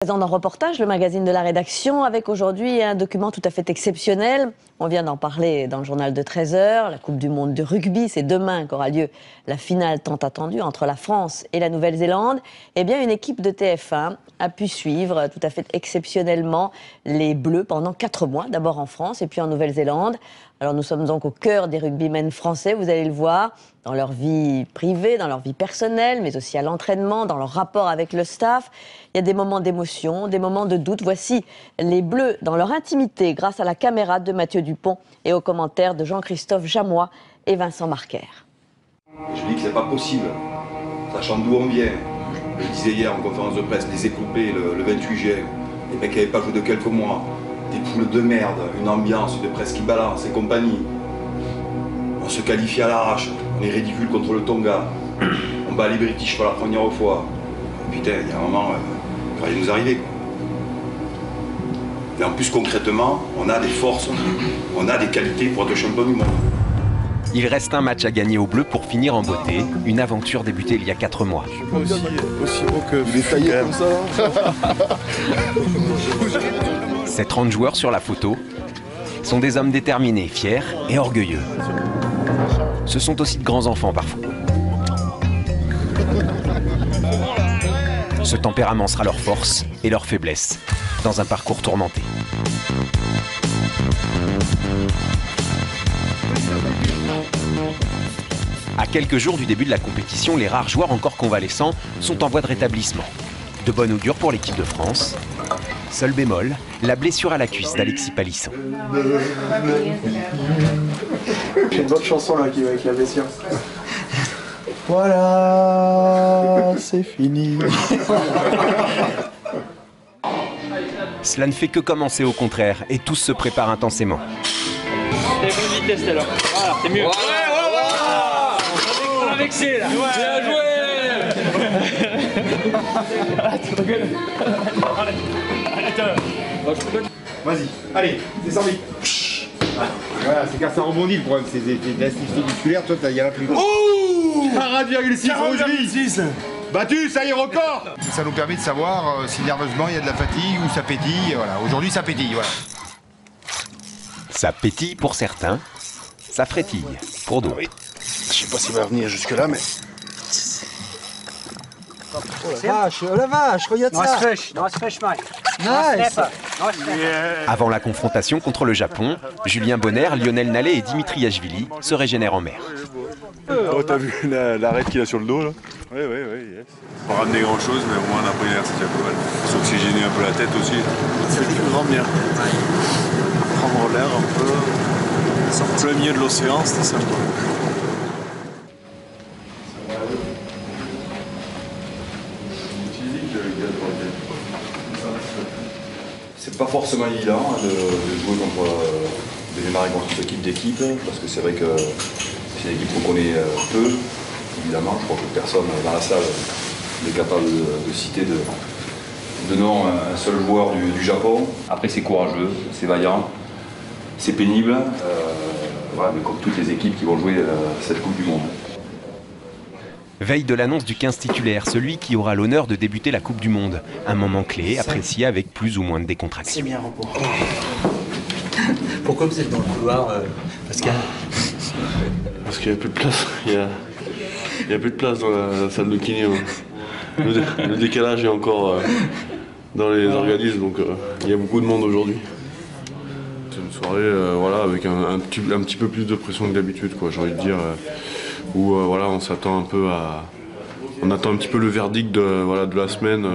Présent dans Reportage, le magazine de la rédaction, avec aujourd'hui un document tout à fait exceptionnel. On vient d'en parler dans le journal de 13h. La Coupe du Monde de rugby, c'est demain qu'aura lieu la finale tant attendue entre la France et la Nouvelle-Zélande. Eh bien, une équipe de TF1 a pu suivre tout à fait exceptionnellement les Bleus pendant 4 mois, d'abord en France et puis en Nouvelle-Zélande. Alors nous sommes donc au cœur des rugbymen français, vous allez le voir, dans leur vie privée, dans leur vie personnelle, mais aussi à l'entraînement, dans leur rapport avec le staff. Il y a des moments d'émotion, des moments de doute. Voici les Bleus dans leur intimité grâce à la caméra de Mathieu Dupont et aux commentaires de Jean-Christophe Jamois et Vincent Marquer. Je dis que c'est pas possible, sachant d'où on vient. Je le disais hier en conférence de presse, les écoupés le 28 juin, les mecs qui n'avaient pas joué de quelques mois, des poules de merde, une ambiance de presse qui balance et compagnie. On se qualifie à l'arrache, on est ridicule contre le Tonga, on bat les British pour la première fois. Putain, il y a un moment, il va nous arriver. Et en plus concrètement, on a des forces, on a des qualités pour être champion du monde. Il reste un match à gagner aux Bleus pour finir en beauté, une aventure débutée il y a 4 mois. Je suis pas aussi beau que il est taillé comme ça. Ces 30 joueurs sur la photo sont des hommes déterminés, fiers et orgueilleux. Ce sont aussi de grands enfants parfois. Ce tempérament sera leur force et leur faiblesse dans un parcours tourmenté. À quelques jours du début de la compétition, les rares joueurs encore convalescents sont en voie de rétablissement. De bon augure pour l'équipe de France. Seul bémol, la blessure à la cuisse d'Alexis Palisson. J'ai une bonne chanson là qui va avec la blessure. Voilà, c'est fini. Cela ne fait que commencer au contraire et tous se préparent intensément. T'es bonne vitesse alors. Voilà, t'es mieux. On a vexé là. Bien joué. Vas-y, allez, descends vite. Voilà, c'est car ça rebondit le problème, c'est des assistances musculaires, toi il y en a plus. Oh 40,6 aujourd'hui. Battu, ça y est, record. Ça nous permet de savoir si nerveusement il y a de la fatigue ou ça pétille, voilà. Aujourd'hui ça pétille, voilà. Ça pétille pour certains, ça frétille pour d'autres. Oui. Je sais pas s'il va venir jusque là, mais... Oh la vache, regarde ça. Nice fish, mate. Nice. Avant la confrontation contre le Japon, Julien Bonner, Lionel Nallet et Dimitri Yachvili se régénèrent en mer. Oh, t'as vu l'arête qu'il a sur le dos là? Oui, yes. Pas ramener grand chose, mais au moins on a pris l'air, c'est déjà pas mal. S'oxygéner un peu la tête aussi. C'est le grand bien. Prendre l'air un peu, sortir le milieu de l'océan, c'était sympa. C'est pas forcément évident de jouer contre, de démarrer contre cette équipe d'équipe, parce que c'est vrai que c'est une équipe qu'on connaît peu, évidemment. Je crois que personne dans la salle n'est capable de citer de nom un seul joueur du Japon. Après, c'est courageux, c'est vaillant, c'est pénible, voilà, mais comme toutes les équipes qui vont jouer cette Coupe du Monde. Veille de l'annonce du 15 titulaire, celui qui aura l'honneur de débuter la Coupe du Monde. Un moment clé, apprécié avec plus ou moins de décontraction. C'est bien, repos. Pourquoi vous êtes dans le couloir, Pascal? Parce qu'il n'y a plus de place. Il y a plus de place dans la salle de kiné. Le décalage est encore dans les organismes, donc il y a beaucoup de monde aujourd'hui. C'est une soirée voilà, avec un petit peu plus de pression que d'habitude, j'ai envie de dire. Où voilà, on s'attend un peu à... On attend un petit peu le verdict de la semaine,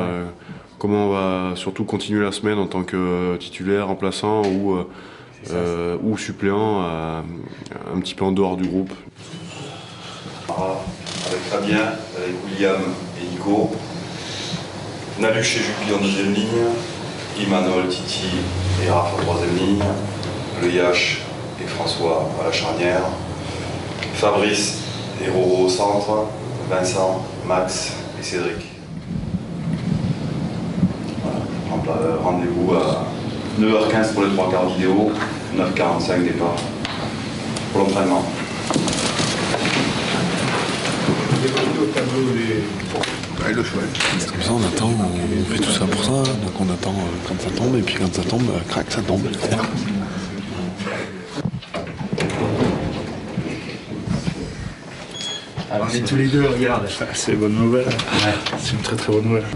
comment on va surtout continuer la semaine en tant que titulaire, remplaçant ou suppléant, un petit peu en dehors du groupe. Avec Fabien, avec William et Nico, Naluch et Juppy en deuxième ligne, Emmanuel, Titi et Raph en troisième ligne, Le Yash et François à la charnière, Fabrice et Roro au centre, Vincent, Max et Cédric. Voilà. Rendez-vous à 9h15 pour les 3 quarts vidéo, 9h45 départ pour l'entraînement. Ouais, le choix. Comme ça, on attend, on fait tout ça pour ça. Donc on attend quand ça tombe, et puis quand ça tombe, crac, ça tombe. Alors, on est tous les deux, regarde. C'est une bonne nouvelle. Ouais. C'est une très bonne nouvelle.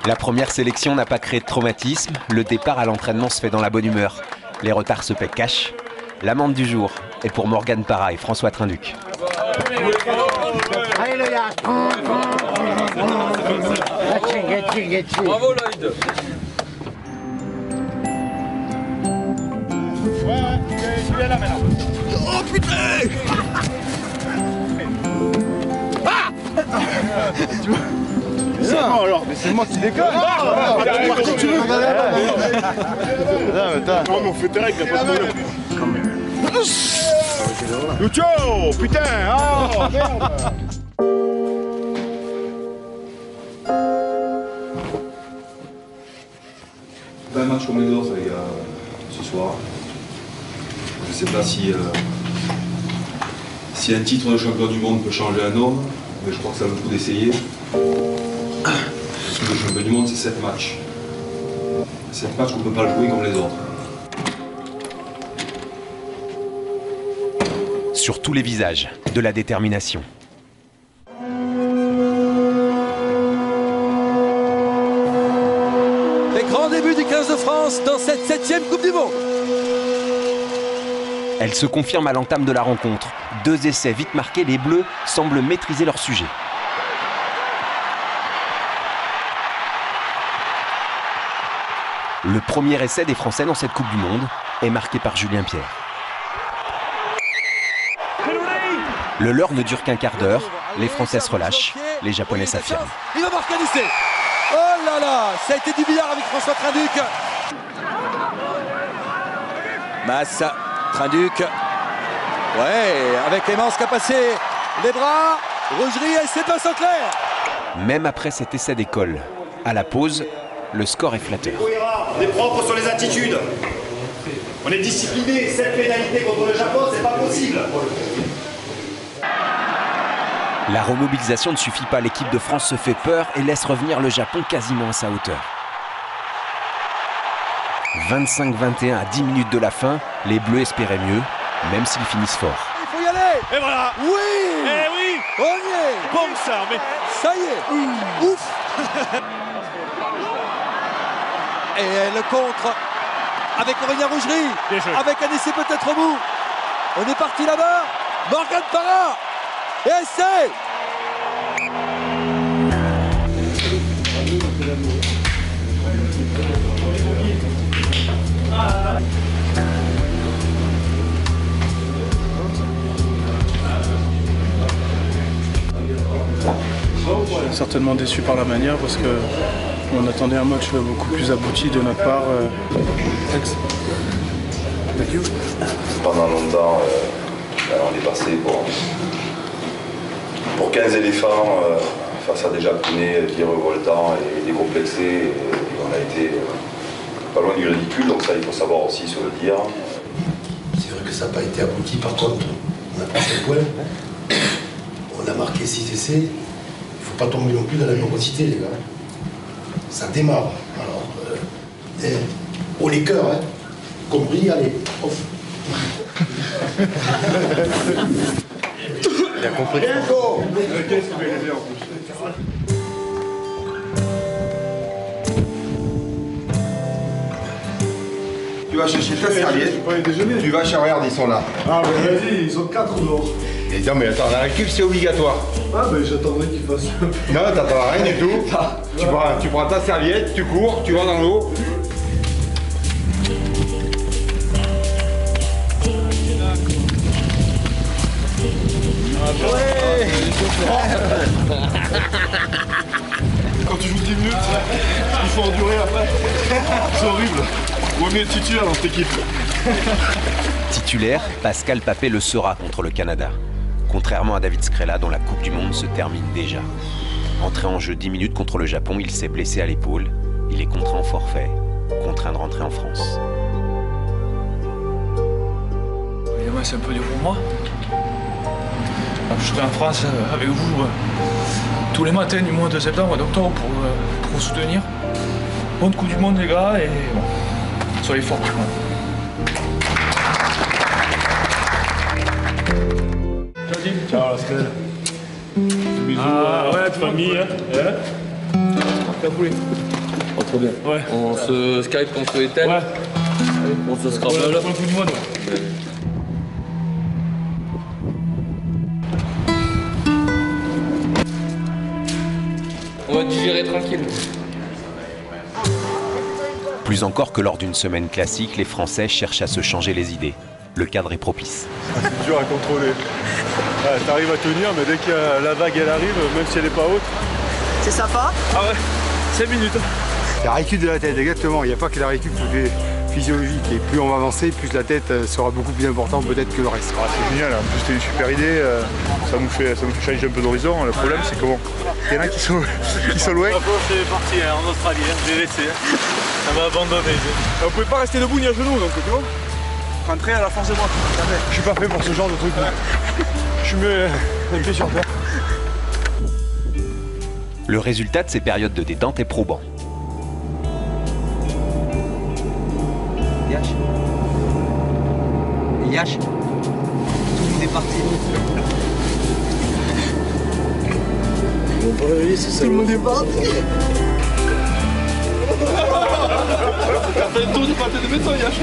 La première sélection n'a pas créé de traumatisme. Le départ à l'entraînement se fait dans la bonne humeur. Les retards se paient cash. L'amende du jour est pour Morgane Parra et François Trinduc. Allez le gars. Bravo Lloyd. Ouais, tu viens là maintenant. Oh putain! C'est bon alors, mais c'est moi qui déconne. Non, mais on fait direct, y'a pas de problème. Lucho, putain, oh merde. Pas un match comme les autres, les gars, ce soir. Je sais pas si un titre de champion du monde peut changer un homme, mais je crois que ça vaut le coup d'essayer. Parce que le champion du monde, c'est 7 matchs. 7 matchs qu'on ne peut pas le jouer comme les autres. Sur tous les visages, de la détermination. Les grands débuts du 15 de France dans cette 7e Coupe du Monde. Elle se confirme à l'entame de la rencontre. 2 essais vite marqués, les Bleus semblent maîtriser leur sujet. Le premier essai des Français dans cette Coupe du Monde est marqué par Julien Pierre. Le leurre ne dure qu'un quart d'heure. Les Français se relâchent, les Japonais s'affirment. Il va marquer un essai. Oh là là, ça a été du billard avec François Trinduc. Massa, Trinduc. Ouais, avec Clémence qui a passé les bras. Rougerie et c'est pas sans clair. Même après cet essai d'école, à la pause, le score est flatteur. On est propre sur les attitudes. On est discipliné. Cette pénalité contre le Japon, c'est pas possible. La remobilisation ne suffit pas. L'équipe de France se fait peur et laisse revenir le Japon quasiment à sa hauteur. 25-21 à 10 minutes de la fin, les Bleus espéraient mieux, même s'ils finissent fort. Il faut y aller. Et voilà. Oui. Eh oui. On y est. Bon ça, mais... Ça y est. Ouf. Et le contre avec Aurélien Rougerie, avec un essai peut-être au bout. On est parti là-bas. Morgane Parra. Et essai. Certainement déçu par la manière parce que on attendait un match beaucoup plus abouti de notre part. Pendant longtemps, on est passé pour 15 éléphants face à des Japonais qui revoltants et décomplexés. Et on a été pas loin du ridicule, donc ça il faut savoir aussi se le dire. C'est vrai que ça n'a pas été abouti, par contre, on a passé le point. On a marqué 6 essais. Il ne faut pas tomber non plus dans la nervosité, les gars. Ça démarre. Alors, haut les cœurs, hein. Compris, allez, off. Il a compris. Tu vas chercher ta serviette. Tu vas chercher, regarde, ils sont là. Ah mais vas-y, ils sont 4 dehors. Et non mais attends, la récup c'est obligatoire. Ah mais j'attendrai qu'ils fassent. Non, t'attends rien du tout. Tu prends ta serviette, tu cours, tu vas dans l'eau. Quand tu joues 10 minutes, il faut endurer après. C'est horrible. Vaut mieux être titulaire dans cette équipe. Titulaire, Pascal Papé le sera contre le Canada. Contrairement à David Skrela, dont la Coupe du Monde se termine déjà. Entré en jeu 10 minutes contre le Japon, il s'est blessé à l'épaule. Il est contraint en forfait, contraint de rentrer en France. Évidemment, c'est un peu dur pour moi. Je serai en France avec vous tous les matins du mois de septembre et d'octobre pour vous soutenir. Bonne Coupe du Monde les gars et bon, soyez forts. Ciao la Scred. Bisous ouais, famille. T'as coulé. Oh, trop bien. Ouais. On se Skype quand on se éteint. Ouais. On se scrape là. Bonne Coupe du Monde. Ouais. On va digérer tranquille. Plus encore que lors d'une semaine classique, les Français cherchent à se changer les idées. Le cadre est propice. C'est dur à contrôler. Ouais, t'arrives à tenir, mais dès que la vague elle arrive, même si elle n'est pas haute. C'est sympa. Ah ouais, 5 minutes. La récup de la tête, exactement. Il n'y a pas que la récup physiologique. Et plus on va avancer, plus la tête sera beaucoup plus importante peut-être que le reste. Ah, c'est génial, en plus c'était une super idée. Ça nous fait changer un peu d'horizon. Le problème c'est comment il y en a qui sont loin. C'est parti en Australie, j'ai laissé. Ça m'a abandonné. On pouvait pas rester debout ni à genoux, donc tu vois. Rentrer à la force de moi. Je suis pas fait pour ce genre de truc. Je mets un pied sur terre. Le résultat de ces périodes de détente est probant. Yash. Tout le monde est parti. Tout le monde est parti. T'as fait le tour du pâté de béton, Yash.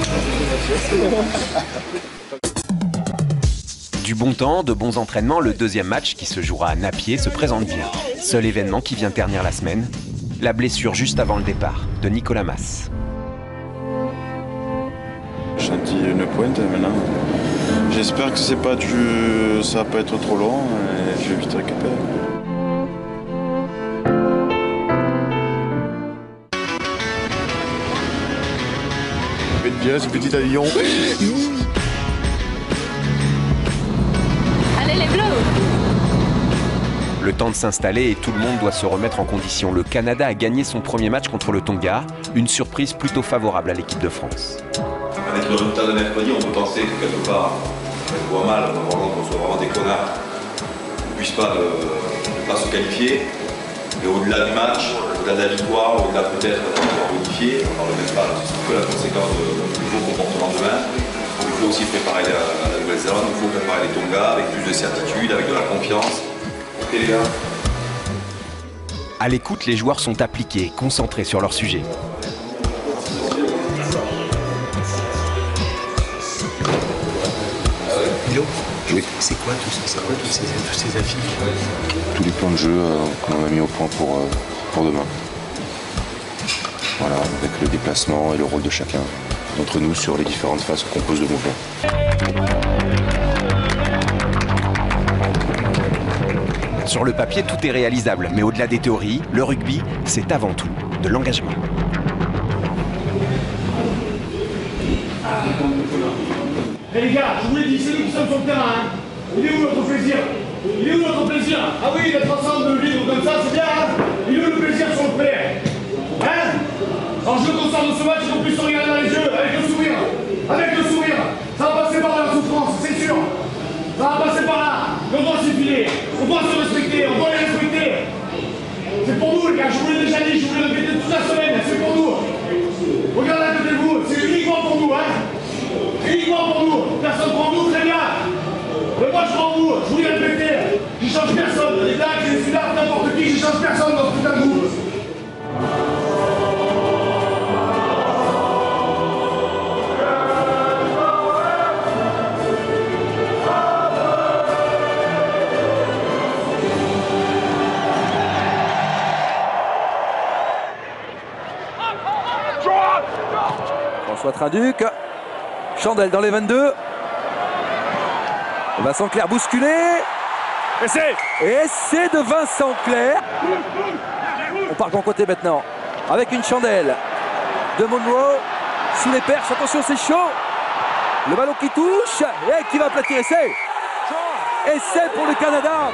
Du bon temps, de bons entraînements, le deuxième match qui se jouera à Napier se présente bien. Seul événement qui vient ternir la semaine, la blessure juste avant le départ de Nicolas Mas. J'ai senti une pointe maintenant. J'espère que ça va pas être trop long et je vais vite récupérer. Faites bien ce petit avion. Allez les bleus! Le temps de s'installer et tout le monde doit se remettre en condition. Le Canada a gagné son premier match contre le Tonga, une surprise plutôt favorable à l'équipe de France. Avec le résultat de mercredi, on peut penser que quelque part, on voit mal, qu'on soit vraiment des connards, qu'on ne puisse pas se qualifier. Mais au-delà du match, au-delà de la victoire, au-delà peut-être d'avoir modifié, on n'en remet pas, c'est que la conséquence du nouveau comportement demain. Il faut aussi préparer la Nouvelle-Zélande, il faut préparer les Tonga avec plus de certitude, avec de la confiance. Ok les gars. À l'écoute, les joueurs sont appliqués, concentrés sur leur sujet. Oui. C'est quoi tout ça? C'est quoi tous ces affiches? Tous les plans de jeu qu'on a mis au point pour demain. Voilà, avec le déplacement et le rôle de chacun d'entre nous sur les différentes phases qu'on compose le mouvement. Sur le papier, tout est réalisable, mais au-delà des théories, le rugby, c'est avant tout de l'engagement. Eh les gars, je vous l'ai dit, c'est nous qui sommes sur le terrain. Hein. Il est où notre plaisir? Il est où notre plaisir? Ah oui, d'être ensemble, de vivre comme ça, c'est bien. Hein. Il est où le plaisir sur le player? Hein? Alors je veux qu'on sorte de ce match et qu'on puisse se regarder dans les yeux, avec le sourire. Avec le sourire. Ça va passer par la souffrance, c'est sûr. Ça va passer par là. Mais on doit s'y filer. On doit se respecter, on doit les respecter. C'est pour nous les gars, je vous l'ai déjà dit, je vous l'ai répété toute la semaine, c'est pour nous. Regardez à côté de vous, c'est uniquement pour nous, hein. Uniquement pour nous, personne pour nous, très bien. Mais moi je prends vous, je vous l'ai répété, je change personne. Les blagues, les celui-là, n'importe qui, je change personne dans ce putain de groupe. François Trinduc, Chandel dans les 22. Vincent Clerc bousculé. Essai de Vincent Clerc. On part de mon côté maintenant. Avec une chandelle de Monroe. Sous les perches, attention c'est chaud. Le ballon qui touche et qui va aplatir. Essai. Essai pour le Canada.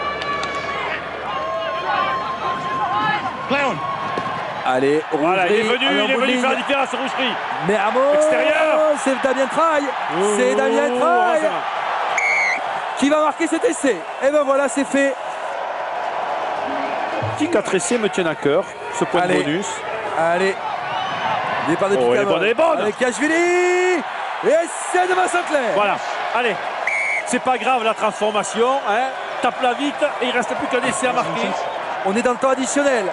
Allez, voilà, il est venu faire la différence, Rougerie. Mais à extérieur, c'est Damien Traille. C'est Damien Traille qui va marquer cet essai. Et ben voilà, c'est fait. petits 4 essais me tiennent à cœur. Ce point de bonus. Allez. Départ de elle est bonne, elle est bonne. Avec Kashvili. Et essai de Vincent Clerc. Voilà, allez. C'est pas grave la transformation. Hein. Tape-la vite et il reste plus qu'un essai à marquer. On est dans le temps additionnel.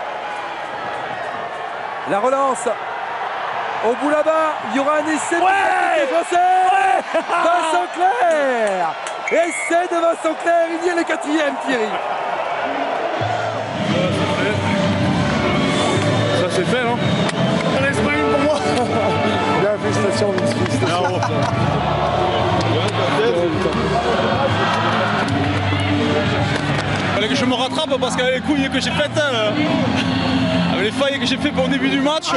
La relance. Au bout là-bas, il y aura un essai de français. Vincent Clerc. Essai de Vincent Clerc, il y est le 4e, Thierry. Ça c'est fait, non? L'Espagne pour moi. Bien, félicitations, félicitations. Fallait que je me rattrape parce qu'avec les couilles que j'ai faites, avec les failles que j'ai fait au début du match,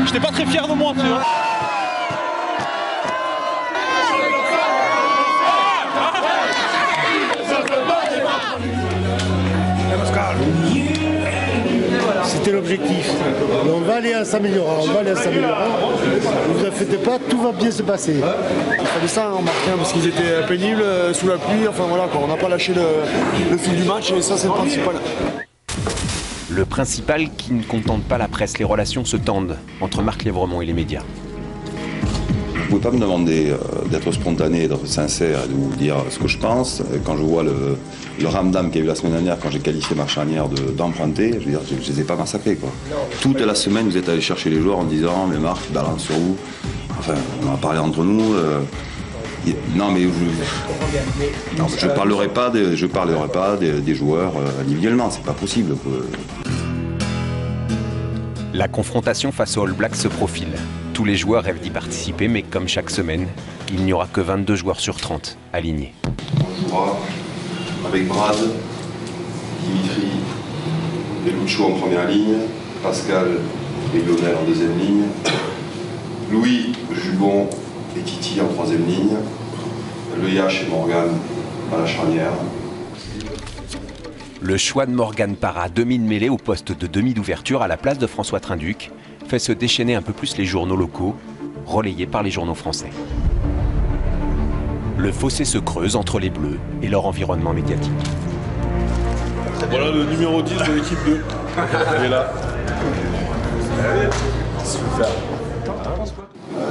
j'étais pas très fier de moi, tu vois. C'était l'objectif. Et on va aller en s'améliorant, on va aller en s'améliorant. Ne vous inquiétez pas, tout va bien se passer. Il fallait ça en marquer parce qu'ils étaient pénibles, sous la pluie, enfin voilà quoi. On n'a pas lâché le fil du match et ça c'est le principal. Le principal qui ne contente pas la presse, les relations se tendent entre Marc Lévremont et les médias. Vous ne pouvez pas me demander d'être spontané, d'être sincère et de vous dire ce que je pense. Quand je vois le ramdam qu'il y a eu la semaine dernière, quand j'ai qualifié ma charnière d'emprunter, je veux dire, je ne les ai pas massacrés, quoi. Toute la semaine, vous êtes allé chercher les joueurs en disant « Mais Marc, balance sur vous ». Enfin, on en a parlé entre nous. Non, mais je ne parlerai pas des joueurs individuellement, c'est pas possible, quoi. La confrontation face aux All Blacks se profile. Tous les joueurs rêvent d'y participer, mais comme chaque semaine, il n'y aura que 22 joueurs sur 30 alignés. On jouera avec Brad, Dimitri et Lucho en première ligne, Pascal et Lionel en deuxième ligne, Louis, Jubon et Titi en troisième ligne, Le Yash et Morgan à la charnière. Le choix de Morgan Parra, demi de mêlée au poste de demi d'ouverture à la place de François Trinduc, fait se déchaîner un peu plus les journaux locaux, relayés par les journaux français. Le fossé se creuse entre les Bleus et leur environnement médiatique. Voilà le numéro 10 de l'équipe 2. Il est là. Super.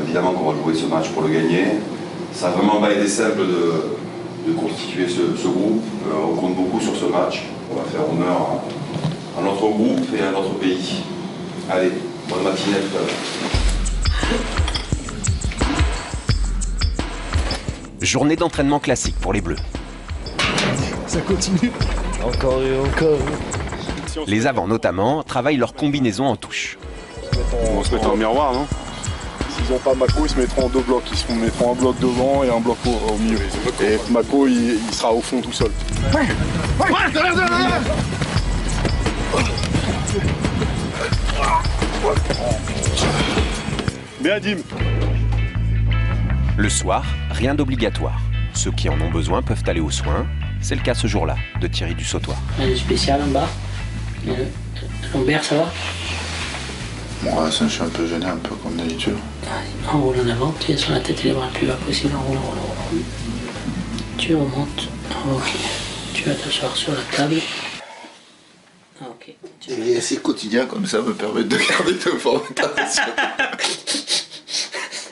Évidemment qu'on va jouer ce match pour le gagner. Ça n'a vraiment pas été simple de constituer ce groupe. On compte beaucoup sur ce match. On va faire honneur à notre groupe et à notre pays. Allez, bonne matinée à tout à l'heure. Journée d'entraînement classique pour les Bleus. Ça continue. Encore et encore. Les avants notamment travaillent leur combinaison en touche. On se met en miroir, non? S'ils n'ont pas Mako, ils se mettront en deux blocs. Ils se mettront un bloc devant et un bloc au milieu. Et Mako, il sera au fond tout seul. Bien, Dim. Le soir, rien d'obligatoire. Ceux qui en ont besoin peuvent aller aux soins. C'est le cas ce jour-là de Thierry Dussautoir. Le spécial en bas. Le lombaire, ça va? Moi, ça, je suis un peu gêné, un peu comme d'habitude. On roule en avant, tu es sur la tête et les bras le plus bas possible, on roule. Tu remontes. Ok. Tu vas t'asseoir sur la table. Ok. Et assez quotidien comme ça me permet de garder de forme.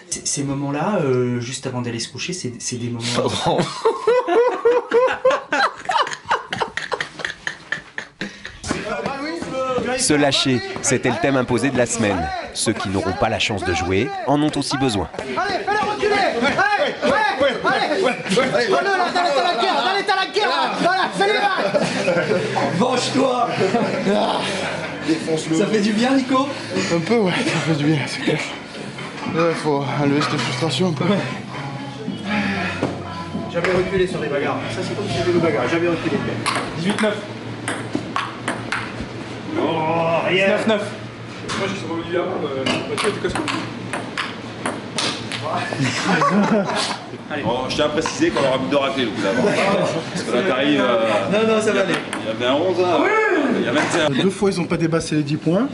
Ces moments-là, juste avant d'aller se coucher, c'est des moments... Se lâcher, c'était le thème imposé de la semaine. Ceux qui n'auront pas la chance de jouer en ont aussi besoin. Allez, fais-le reculer. Allez. Allez, t'as la guerre. Voilà, fais-les. Venge-toi. Ça fait du bien, Nico? Un peu, ouais, ça fait du bien, c'est clair. Il faut enlever cette frustration un peu. Jamais reculé sur les bagarres. Ça, c'est comme si c'était le bagarre. Jamais reculé. 18-9. Oh, rien. 9-9. Moi, je suis revenu là. Mathieu, tu casses quoi? Bon, je tiens à préciser qu'on aura mis 2 raclés le coup d'avant. Parce que là, t'arrives. Non, ça va aller. Il y avait un 11 là. Il y a 21. 2 fois, ils n'ont pas dépassé les 10 points.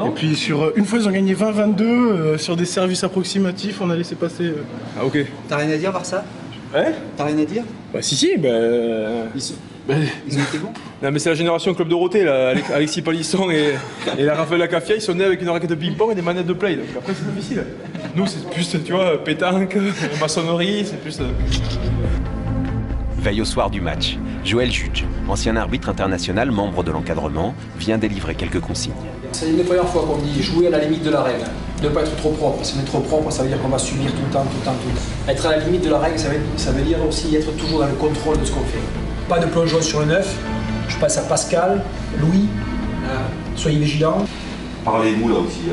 Et puis, une fois, ils ont gagné 20-22. Sur des services approximatifs, on a laissé passer. Ah, ok. T'as rien à dire, Barça? Ouais? T'as rien à dire? Bah, si, bah. Ils ont été bons. Non mais c'est la génération Club Dorothée, là. Alexis Palisson et la Raphaël Lacafia, ils sont nés avec une raquette de ping-pong et des manettes de play. Donc après c'est difficile. Nous c'est plus, tu vois, pétanque, maçonnerie, c'est plus... Veille au soir du match, Joël Juge, ancien arbitre international, membre de l'encadrement, vient délivrer quelques consignes. C'est une des premières fois qu'on me dit jouer à la limite de la règle, ne pas être trop propre. Si on est trop propre, ça veut dire qu'on va subir tout le temps. Être à la limite de la règle, ça veut dire aussi être toujours dans le contrôle de ce qu'on fait. Pas de plongeon sur le 9, je passe à Pascal, Louis, soyez vigilants. Parlez-vous là aussi,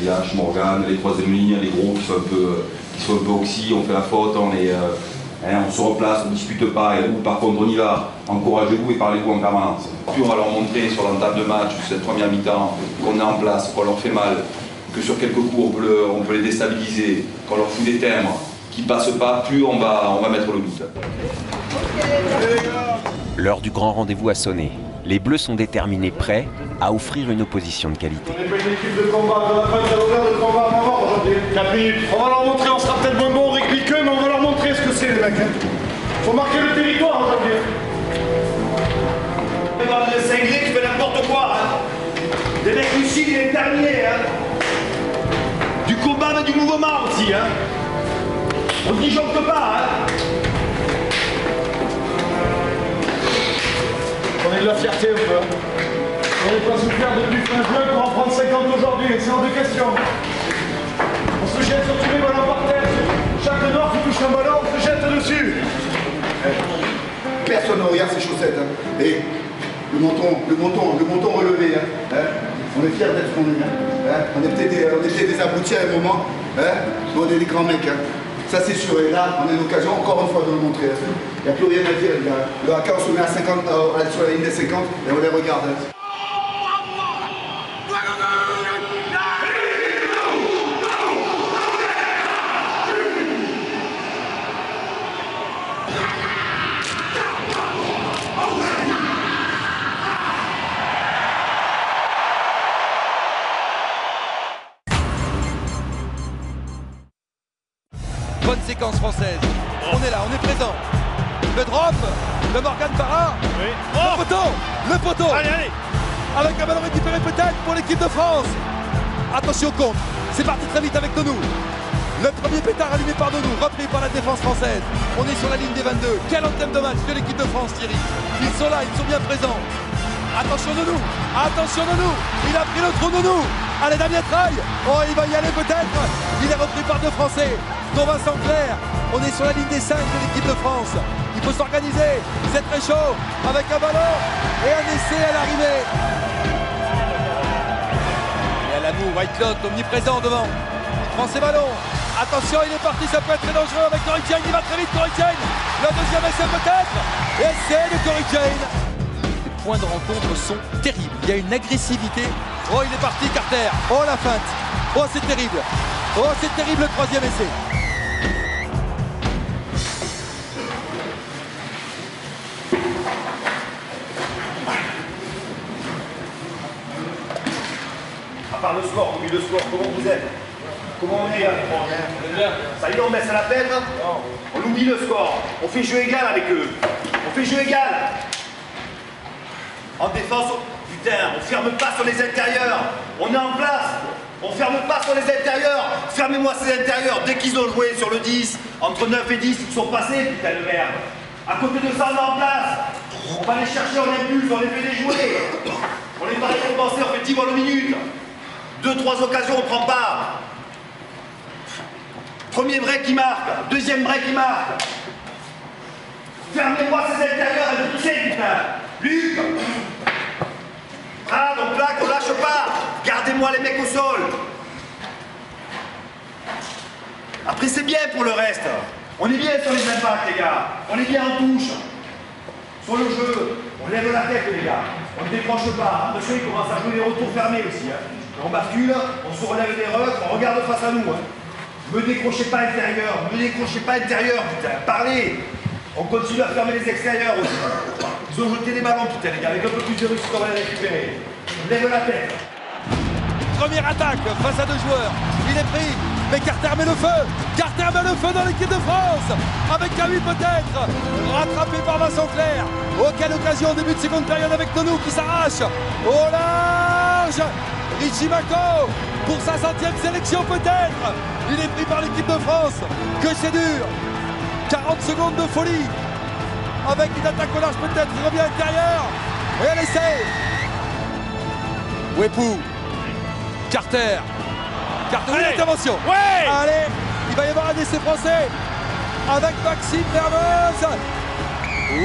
les H, Morgan, les troisième lignes, les gros qui sont un peu oxy, on fait la faute, on se replace, on ne discute pas, et nous par contre on y va, encouragez-vous et parlez-vous en permanence. Plus on va leur montrer sur l'entame de match, sur cette première mi-temps, qu'on est en place, qu'on leur fait mal, que sur quelques coups on peut les déstabiliser, qu'on leur fout des timbres qui ne passent pas, plus on va mettre le doute. L'heure du grand rendez-vous a sonné. Les Bleus sont déterminés, prêts à offrir une opposition de qualité. On n'est pas une équipe de combat, on n'a pas une odeur de combat à mort aujourd'hui. 4 minutes. On va leur montrer, on sera peut-être moins bon, rugby qu'eux, mais on va leur montrer ce que c'est les mecs. Faut marquer le territoire aujourd'hui. Dans le cinglé, tu fais n'importe quoi. Les mecs lucides, il est terminé. Du combat, mais du mouvement aussi. On ne disjoncte pas. On est de la fierté un peu. On n'est pas souffert depuis fin juin pour en prendre 50 aujourd'hui, c'est hors de question. On se jette sur tous les ballons par terre. Chaque noir qui touche un ballon, on se jette dessus. Personne ne regarde ses chaussettes. Et le menton relevé. On est fiers d'être ce qu'on est. On est peut-être des abrutis à un moment, mais on est des grands mecs. Ça c'est sûr, et là on a une occasion encore une fois de le montrer. Il n'y a plus rien à dire, les gars. Le haka on se met à 50, sur la ligne des 50 et on les regarde. Bonne séquence française. On est là, on est présent. Le drop de Morgan Parra. Oui. Le poteau. Allez, allez. Avec un ballon récupéré peut-être pour l'équipe de France. Attention au compte. C'est parti très vite avec Nonou. Le premier pétard allumé par Nonou, repris par la défense française. On est sur la ligne des 22. Quel entame de match de l'équipe de France, Thierry. Ils sont là, ils sont bien présents. Attention Nonou. Attention Nonou. Il a pris le trou Nonou. Allez Damien Traille. Oh, il va y aller peut-être. Il est repris par deux Français. Dont Vincent Clerc. On est sur la ligne des 5 de l'équipe de France. Il faut s'organiser. C'est très chaud. Avec un ballon et un essai à l'arrivée. Et à l'amour, Whitelock omniprésent devant. Il prend ses ballons. Attention, il est parti. Ça peut être très dangereux avec Corey Jane. Il va très vite, Corey Jane. Le deuxième essai peut-être. Essai de Corey Jane. Les points de rencontre sont terribles. Il y a une agressivité. Oh, il est parti, Carter. Oh, la feinte. Oh, c'est terrible. Oh, c'est terrible le troisième essai. À part le score, oui, le score, comment vous êtes? Comment on est là? Ça y est, on baisse à la tête? On oublie le score. On fait jeu égal avec eux. On fait jeu égal. En défense, putain, on ferme pas sur les intérieurs. On est en place. On ferme pas sur les intérieurs. Fermez-moi ces intérieurs. Dès qu'ils ont joué sur le 10, entre 9 et 10, ils sont passés, putain de merde. À côté de ça, on est en place. On va les chercher, on les impulse, on les fait déjouer. On les va récompenser, on fait 10 balles minutes. 2-3 occasions, on prend pas. Premier break qui marque, deuxième break qui marque. Fermez-moi ces intérieurs et vous poussez, putain. Luc. Ah, donc là, qu'on lâche pas. Gardez-moi les mecs au sol. Après, c'est bien pour le reste. On est bien sur les impacts, les gars. On est bien en touche. Sur le jeu, on lève la tête, les gars. On ne décroche pas. Attention, il commence à jouer les retours fermés aussi. On bascule, on se relève des rucks, on regarde face à nous. Me décrochez pas intérieur, putain. Parlez. On continue à fermer les extérieurs aussi. Ils ont jeté des ballons, putain, les gars. Avec un peu plus de réussite, on va les récupérer. On lève la tête. Première attaque face à deux joueurs. Il est pris. Mais Carter met le feu. Carter met le feu dans l'équipe de France. Avec un 8 peut-être. Rattrapé par Vincent Clerc. Oh, quelle occasion au début de seconde période avec Nonou qui s'arrache. Au large. Richie Mako pour sa 100e sélection peut-être. Il est pris par l'équipe de France. Que c'est dur. 40 secondes de folie. Avec une attaque au large peut-être. Il revient à l'intérieur. Et elle essaie. Wepou. Carter. Carter, une intervention. Ouais. Allez, il va y avoir un essai français. Avec Maxime Mermoz.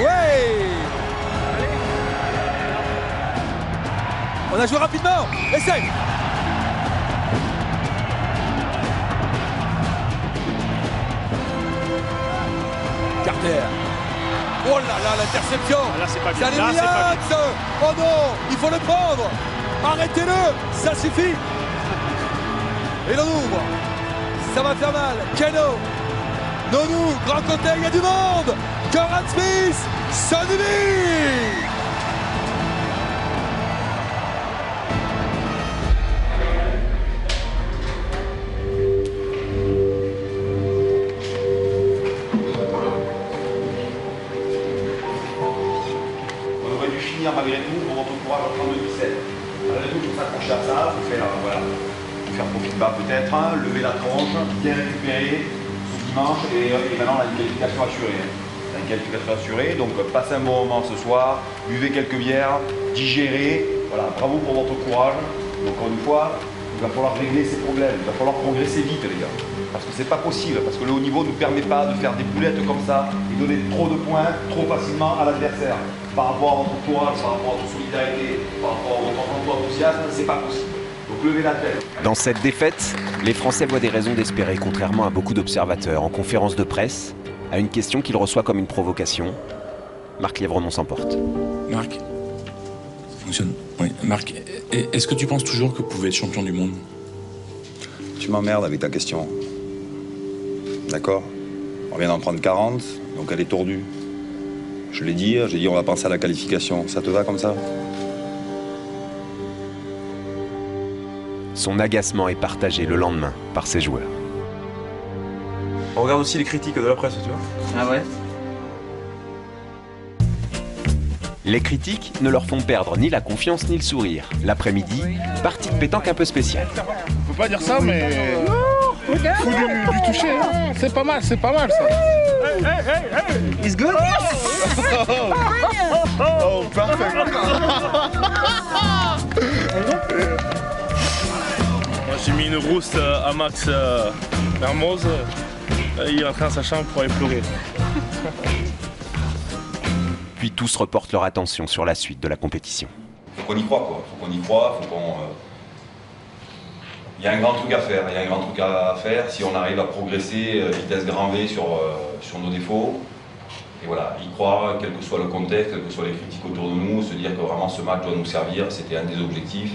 Ouais. On a joué rapidement. Essai. Carter. Oh là là, l'interception. Là, c'est pas bien. Ça les Là, c'est pas bien. Oh non, il faut le prendre. Arrêtez-le, ça suffit. Et l'on ouvre. Ça va faire mal. Keno. Nonou, grand côté, il y a du monde. Coran Smith, Sonny. Malgré tout, pour votre courage à prendre le 17. Malgré tout, il faut s'accrocher à ça, il faut faire, voilà, faire profil bas peut-être, lever la tronche, bien récupérer ce dimanche et maintenant la qualification assurée. La qualification assurée, donc passez un bon moment ce soir, buvez quelques bières, digérez, voilà, bravo pour votre courage. Donc encore une fois, il va falloir régler ces problèmes, il va falloir progresser vite les gars. Parce que c'est pas possible, parce que le haut niveau ne nous permet pas de faire des boulettes comme ça et donner trop de points trop facilement à l'adversaire. Par rapport à votre courage, par rapport à votre solidarité, par rapport à votre enthousiasme, c'est pas possible. Donc levez la tête. Dans cette défaite, les Français voient des raisons d'espérer, contrairement à beaucoup d'observateurs. En conférence de presse, à une question qu'il reçoit comme une provocation, Marc Lièvremont s'emporte. Marc, ça fonctionne. Oui, Marc, est-ce que tu penses toujours que vous pouvez être champion du monde? Tu m'emmerdes avec ta question. D'accord? On vient d'en prendre 40, donc elle est tordue. Je l'ai dit, j'ai dit on va penser à la qualification. Ça te va comme ça? Son agacement est partagé le lendemain par ses joueurs. On regarde aussi les critiques de la presse, tu vois. Ah ouais? Les critiques ne leur font perdre ni la confiance ni le sourire. L'après-midi, partie de pétanque un peu spéciale. Faut pas dire ça, mais... Faut du toucher, hein. C'est pas mal ça. Hey, hey, hey! It's good? Oh, perfect! Moi, j'ai mis une rousse à Max Mermoz. Il est rentré dans sa chambre pour aller pleurer. Puis tous reportent leur attention sur la suite de la compétition. Faut qu'on y croit quoi, faut qu'on y croit, faut qu'on... Il y a un grand truc à faire, si on arrive à progresser vitesse grand V sur nos défauts. Et voilà, y croire, quel que soit le contexte, quelles que soient les critiques autour de nous, se dire que vraiment ce match doit nous servir, c'était un des objectifs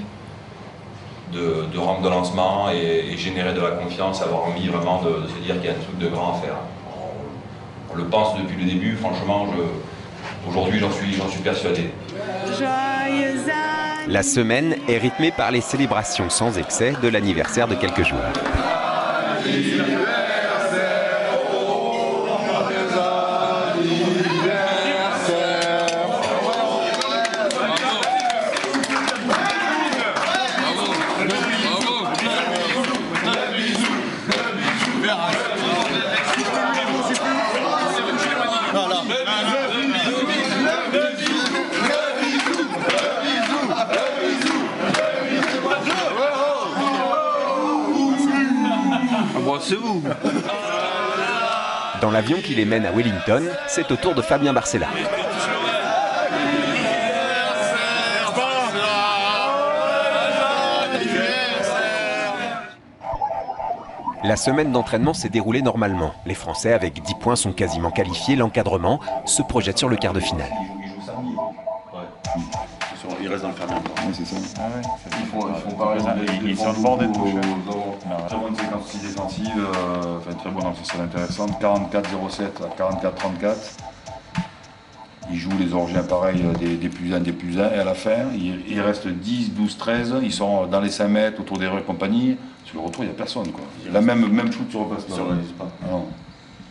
de rampe de lancement et générer de la confiance, avoir envie vraiment de se dire qu'il y a un truc de grand à faire. On le pense depuis le début, franchement, aujourd'hui j'en suis persuadé. La semaine est rythmée par les célébrations sans excès de l'anniversaire de quelques joueurs. Embrassez-vous. Dans l'avion qui les mène à Wellington, c'est au tour de Fabien Barcella. La semaine d'entraînement s'est déroulée normalement. Les Français, avec 10 points, sont quasiment qualifiés. L'encadrement se projette sur le quart de finale. Il reste dans le fermier. Oui, c'est ça. Ah ouais. Ils font pareil. Ils sont bord d'être touchés. Très bonne séquence aussi défensive, très bonne offensive intéressante. 44-07 à 44-34. Ils jouent les Orgiens pareil, des plus 1, des plus 1. Et à la fin, il reste 10, 12, 13. Ils sont dans les 5 mètres autour des rues et compagnie. Sur le retour, il n'y a personne, quoi. La même shoot sur repasse.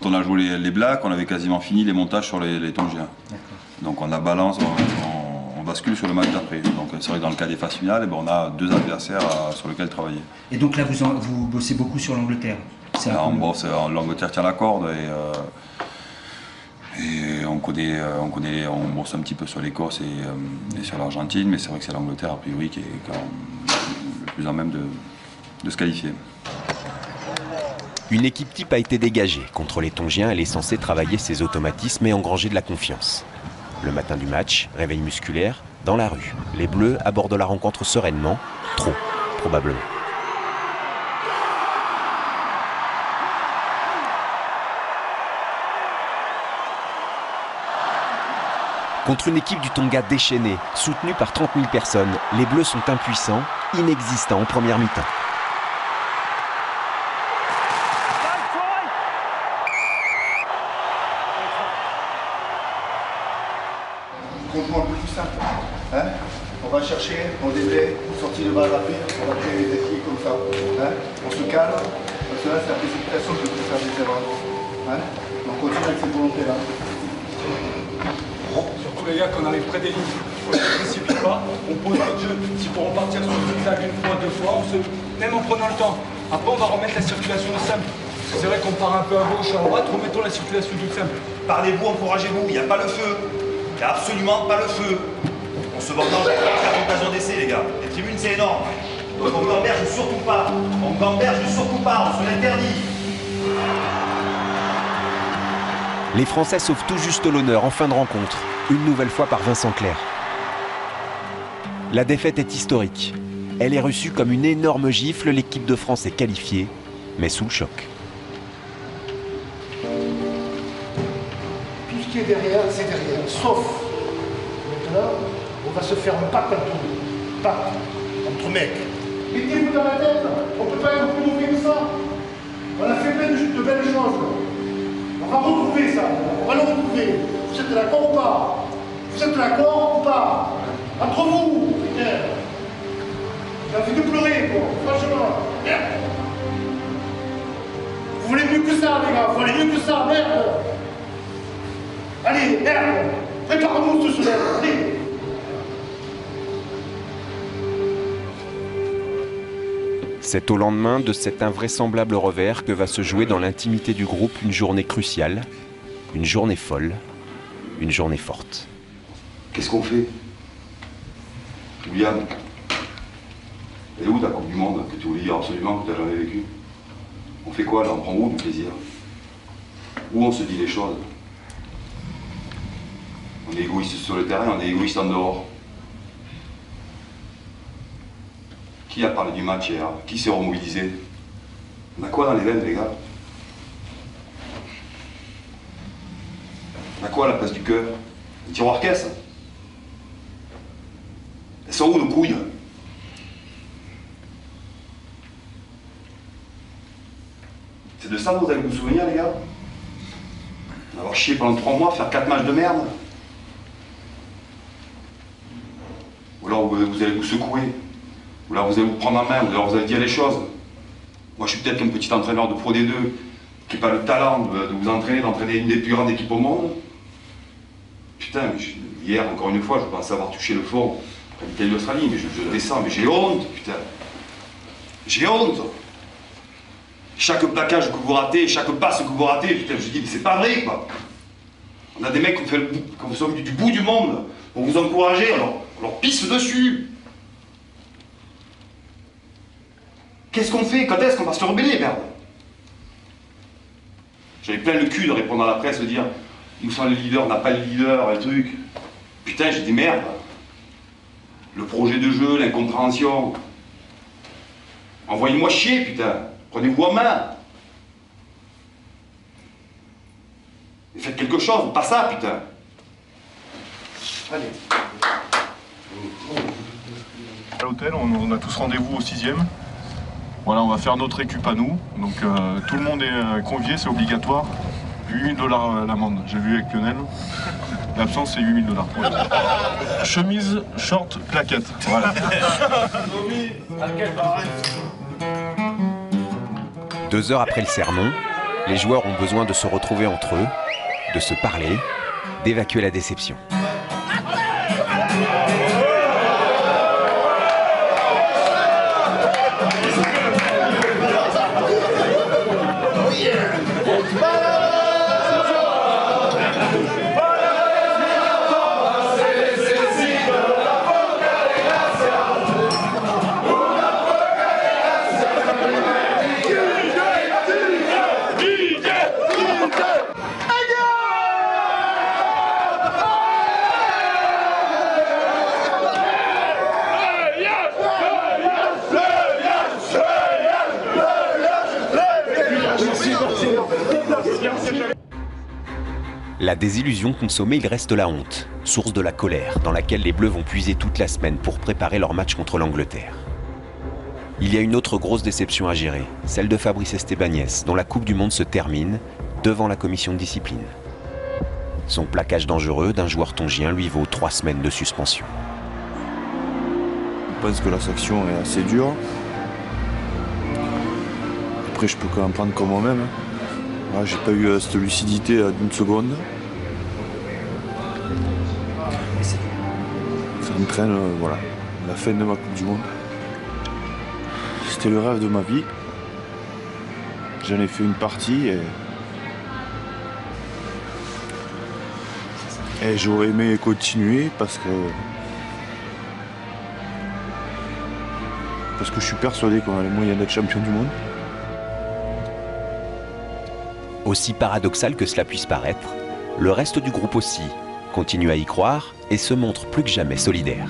On a joué les Blacks, on avait quasiment fini les montages sur les Tongiens. Donc on a balance, on bascule sur le match d'après. Donc c'est vrai que dans le cas des phases finales, on a 2 adversaires sur lesquels travailler. Et donc là, vous bossez beaucoup sur l'Angleterre. L'Angleterre tient la corde et on bosse un petit peu sur l'Écosse et sur l'Argentine, mais c'est vrai que c'est l'Angleterre a priori qui est quand même le plus en même de se qualifier. Une équipe type a été dégagée. Contre les Tongiens, elle est censée travailler ses automatismes et engranger de la confiance. Le matin du match, réveil musculaire, dans la rue. Les Bleus abordent la rencontre sereinement, trop, probablement. Contre une équipe du Tonga déchaînée, soutenue par 30 000 personnes, les Bleus sont impuissants, inexistants en première mi-temps. Contre-moi un peu plus simple. Hein, on va chercher, on déblai, sortie de balle rapide, on va créer des défis comme ça. Hein, on se calme, parce que là c'est la précipitation qui peut faire des erreurs. Hein, on continue avec cette volonté-là. Surtout les gars, quand on arrive près des lignes, on ne se précipite pas, on pose notre jeu. Si pour repartir sur le zigzag une fois, 2 fois, même en prenant le temps. Après on va remettre la circulation simple. Parce que c'est vrai qu'on part un peu à gauche, à droite, remettons la circulation toute simple. Parlez-vous, encouragez-vous, il n'y a pas le feu. Il n'y a absolument pas le feu. On se vendange à l'occasion d'essai, les gars. Les tribunes, c'est énorme. Donc on gamberge surtout pas. On gamberge surtout pas, on se l'interdit. Les Français sauvent tout juste l'honneur en fin de rencontre, une nouvelle fois par Vincent Clerc. La défaite est historique. Elle est reçue comme une énorme gifle, l'équipe de France est qualifiée, mais sous le choc. Tout ce qui est derrière, c'est derrière, sauf maintenant, on va se faire un pacte entre nous. Pacte entre mecs. Mettez-vous dans la tête, on ne peut pas être plus mauvais que ça. On a fait plein de belles choses. On va retrouver ça, on va le retrouver. Vous êtes d'accord ou pas? Vous êtes d'accord ou pas? Entre vous, putain. J'ai envie de pleurer, quoi, franchement. Merde. Vous voulez mieux que ça, les gars, vous voulez mieux que ça, merde. Allez, merde. Prépare-nous tout cela, allez. C'est au lendemain de cet invraisemblable revers que va se jouer dans l'intimité du groupe une journée cruciale, une journée folle, une journée forte. Qu'est-ce qu'on fait? William, elle est où ta Coupe du Monde que tu voulais dire absolument que tu n'as jamais vécu? On fait quoi là? On prend où du plaisir? Où on se dit les choses? On est égoïste sur le terrain, on est égoïste en dehors. Qui a parlé du match hier? Qui s'est remobilisé? On a quoi dans les veines, les gars? On a quoi à la place du cœur? Les tiroirs caisse? Elles sont où nos couilles? C'est de ça que vous allez vous souvenir, les gars? D'avoir chié pendant 3 mois, faire 4 matchs de merde? Ou alors vous allez vous secouer? Ou là vous allez vous prendre en main, ou alors vous allez dire les choses. Moi je suis peut-être qu'un petit entraîneur de Pro D2 qui n'a pas le talent de vous entraîner, d'entraîner une des plus grandes équipes au monde. Putain, hier encore une fois, je pensais avoir touché le fond après l'Italie d'Australie, mais je descends, mais j'ai honte, putain. J'ai honte. Chaque plaquage que vous ratez, chaque passe que vous ratez, putain, je dis, mais c'est pas vrai quoi. On a des mecs qui sont venus du bout du monde pour vous encourager, on leur pisse dessus. Qu'est-ce qu'on fait? Quand est-ce qu'on va se rebeller, merde? J'avais plein le cul de répondre à la presse, de dire nous sommes les leaders, on n'a pas le leader, et le truc. Putain, j'ai dit merde. Le projet de jeu, l'incompréhension. Envoyez-moi chier, putain. Prenez-vous en main. Et faites quelque chose, pas ça, putain. Allez. À l'hôtel, on a tous rendez-vous au 6e. Voilà, on va faire notre récup à nous. Donc tout le monde est convié, c'est obligatoire. 8 000 $ l'amende. J'ai vu avec Lionel. L'absence, c'est 8 000 $. Chemise, short, claquette. Voilà. 2 heures après le sermon, les joueurs ont besoin de se retrouver entre eux, de se parler, d'évacuer la déception. La désillusion consommée, il reste la honte, source de la colère, dans laquelle les Bleus vont puiser toute la semaine pour préparer leur match contre l'Angleterre. Il y a une autre grosse déception à gérer, celle de Fabrice Estebanez, dont la Coupe du Monde se termine devant la commission de discipline. Son plaquage dangereux d'un joueur tongien lui vaut 3 semaines de suspension. Je pense que la sanction est assez dure. Après, je peux quand même prendre comme moi-même. Ah, j'ai pas eu cette lucidité d'une seconde. Ça entraîne voilà, la fin de ma Coupe du Monde. C'était le rêve de ma vie. J'en ai fait une partie et j'aurais aimé continuer parce que je suis persuadé qu'on a les moyens d'être champion du monde. Aussi paradoxal que cela puisse paraître, le reste du groupe aussi continue à y croire et se montre plus que jamais solidaire.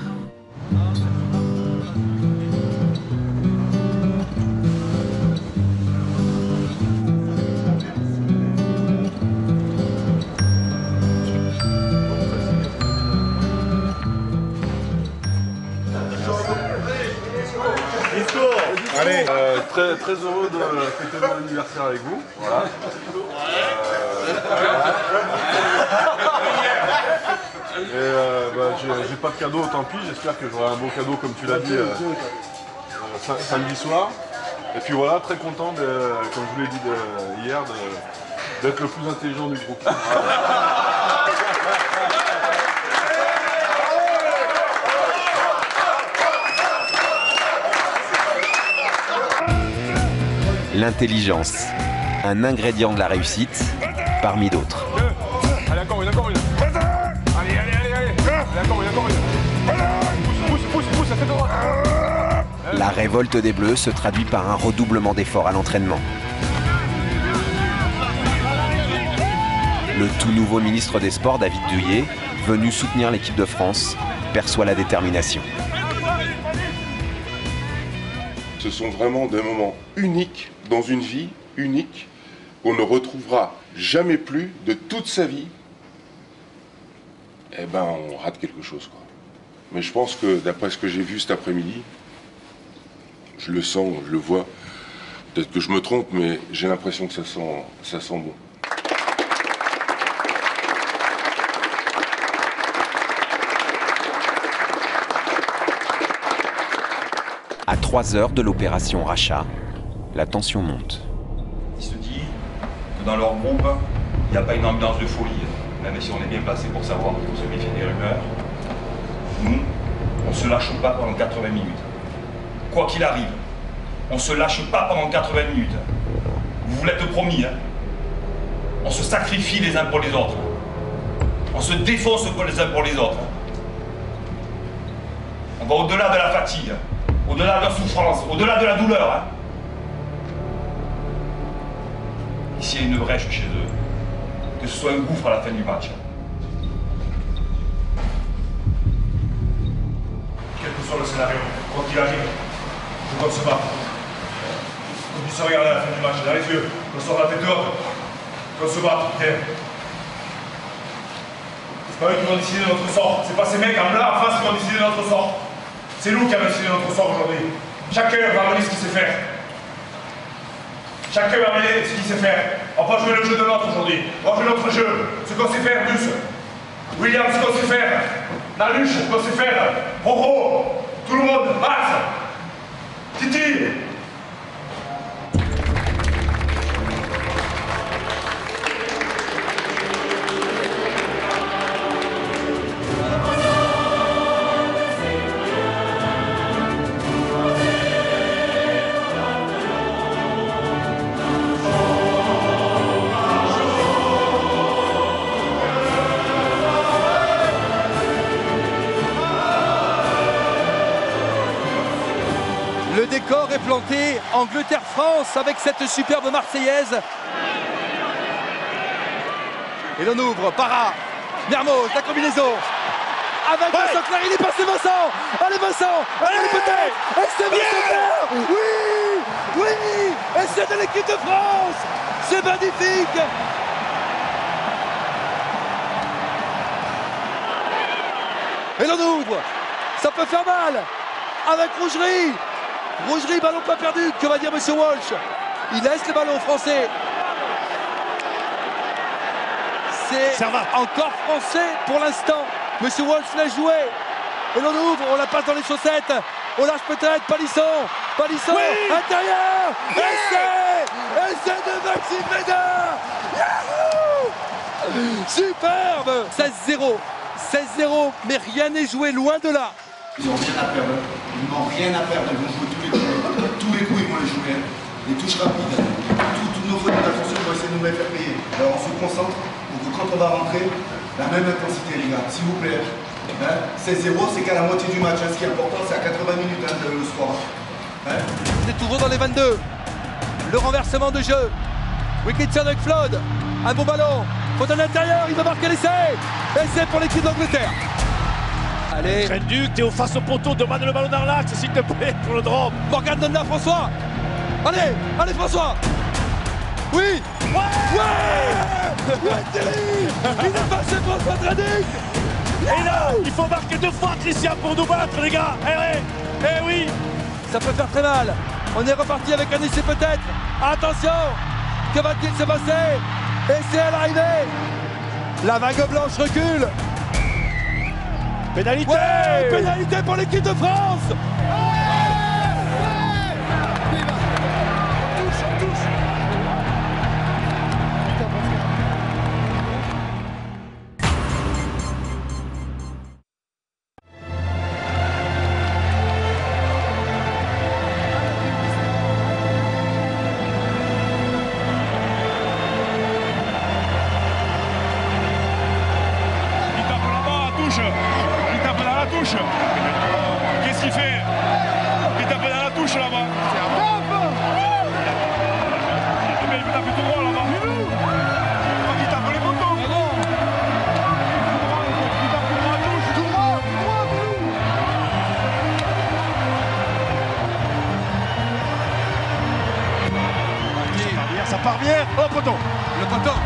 Allez, très heureux de fêter mon anniversaire avec vous. Voilà. J'ai pas de cadeau, tant pis. J'espère que j'aurai un beau cadeau, comme tu l'as dit, samedi soir. Et puis voilà, très content, comme je vous l'ai dit hier, d'être le plus intelligent du groupe. L'intelligence, un ingrédient de la réussite, parmi d'autres. Allez, encore une. Allez. Allez, encore une. Pousse, ça fait de droite. La révolte des Bleus se traduit par un redoublement d'efforts à l'entraînement. Le tout nouveau ministre des Sports, David Douillet, venu soutenir l'équipe de France, perçoit la détermination. Ce sont vraiment des moments uniques dans une vie unique qu'on ne retrouvera jamais plus de toute sa vie. Eh ben, on rate quelque chose, quoi. Mais je pense que, d'après ce que j'ai vu cet après-midi, je le sens, je le vois. Peut-être que je me trompe, mais j'ai l'impression que ça sent bon. À 3 heures de l'opération rachat, la tension monte. Il se dit que dans leur groupe, il n'y a pas une ambiance de folie. Même si on est bien placé pour savoir qu'il faut se méfier des rumeurs. Nous, on ne se lâche pas pendant 80 minutes. Quoi qu'il arrive, on ne se lâche pas pendant 80 minutes. Vous vous l'êtes promis, hein. On se sacrifie les uns pour les autres. On se défonce les uns pour les autres. On va au-delà de la fatigue. Au-delà de la souffrance, au-delà de la douleur. Hein. Ici, il y a une brèche chez eux. Que ce soit un gouffre à la fin du match. Quel que soit le scénario, quoi qu'il arrive, il faut qu'on se batte. Qu'on puisse se regarder à la fin du match, dans les yeux, qu'on sorte la tête haute, qu'on se batte, putain. C'est pas eux qui vont décider de notre sort, c'est pas ces mecs en blanc en face qui vont décider de notre sort. C'est nous qui avons décidé de notre sort aujourd'hui. Chacun va amener ce qu'il sait faire. Chacun va amener ce qu'il sait faire. On va pas jouer le jeu de l'autre aujourd'hui. On va jouer notre jeu. Ce qu'on sait faire, Gus. William, ce qu'on sait faire. Naluche, ce qu'on sait faire. Roro. Tout le monde. Max. Titi. est planté. Angleterre-France avec cette superbe Marseillaise. Et l'on ouvre, Para, Mermoz, la combinaison. Avec Vincent Clerc, il est passé Vincent. Allez Vincent, allez peut-être. Et c'est Vincent Clerc. Oui, oui. Et c'est de l'équipe de France. C'est magnifique. Et l'on ouvre. Ça peut faire mal. Avec Rougerie. Rougerie, ballon pas perdu. Que va dire Monsieur Walsh? Il laisse le ballon français. C'est encore français pour l'instant. Monsieur Walsh l'a joué. Et l'on ouvre, on la passe dans les chaussettes. On lâche peut-être Palisson. Palisson, oui, intérieur. Essai de Maxime Médard. Superbe. 16-0. 16-0, mais rien n'est joué, loin de là. Ils n'ont rien à perdre. Ils n'ont rien à perdre. Ils vont jouer tous les coups. Tous les coups, ils vont les jouer. Les touches rapides. Toutes nos fautes d'attention vont essayer de nous les faire payer. Alors on se concentre pour que quand on va rentrer, la même intensité, les gars, s'il vous plaît. 16-0, c'est qu'à la moitié du match. Ce qui est important, c'est à 80 minutes le soir. C'est toujours dans les 22. Le renversement de jeu. Wilkinson avec Flood. Un bon ballon. Faut à l'intérieur, il va marquer l'essai. Essai pour l'équipe d'Angleterre. Allez. Trenduc, Théo face au poteau, demande le ballon dans l'axe, s'il te plaît, pour le drop. Morgan donne là, François. Allez, allez François. Oui. Ouais Thierry. Il est passé François Trenduc. Et là, il faut marquer 2 fois Christian pour nous battre, les gars. Eh oui. Ça peut faire très mal. On est reparti avec un essai peut-être. Attention. Que va-t-il se passer? Essai à l'arrivée. La vague blanche recule. Pénalité. Ouais, pénalité pour l'équipe de France. Il tape dans la touche. Qu'est-ce qu'il fait? Il tape dans la touche là-bas. Mais il tape tout droit là-bas. Il tape les poteaux. Il tape dans la touche. Tout droit. Ça part bien. Oh poteau. Le poteau.